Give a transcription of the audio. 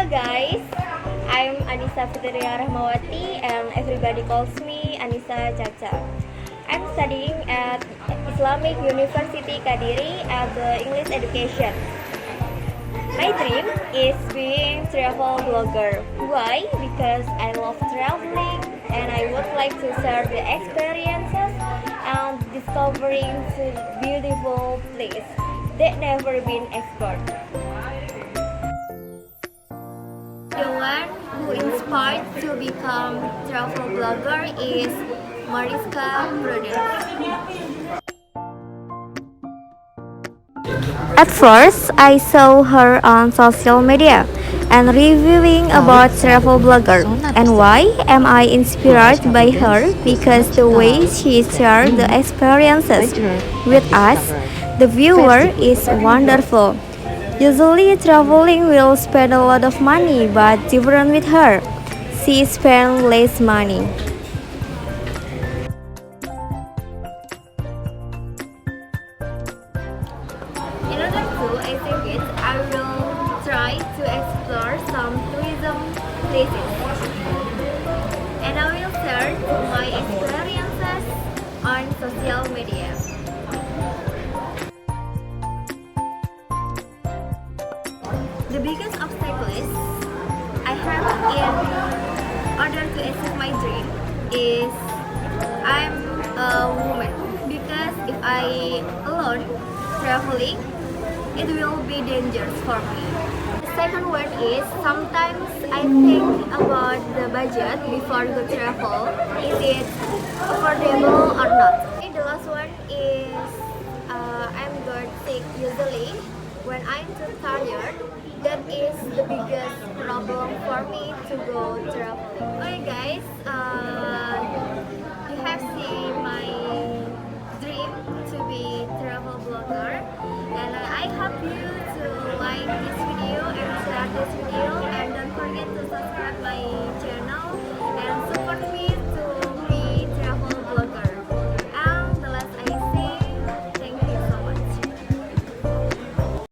guys, I'm Anissa Fitria Rahmawati and everybody calls me Anissa Caca. I'm studying at Islamic University Kadiri as the English education. My dream is being travel blogger. Why? Because I love traveling and I would like to share the experiences and discovering the beautiful place that never been explored. The one who inspired to become travel blogger is Mariska. At first, I saw her on social media and reviewing about travel blogger. And why am I inspired by her? Because the way she shared the experiences with us, the viewer, is wonderful. Usually, traveling will spend a lot of money, but different with her. She spent less money. In order to achieve it, I will try to explore some tourism places. And I will share my experiences on social media. The biggest obstacle I have in order to achieve my dream is I'm a woman because if I alone traveling, it will be dangerous for me. The second one is sometimes I think about the budget before the travel. Is it affordable or not? And the last one is I'm got sick usually when I'm too tired. That is the biggest problem for me to go traveling. Okay guys, you have seen my dream to be travel blogger and I hope you to like this video and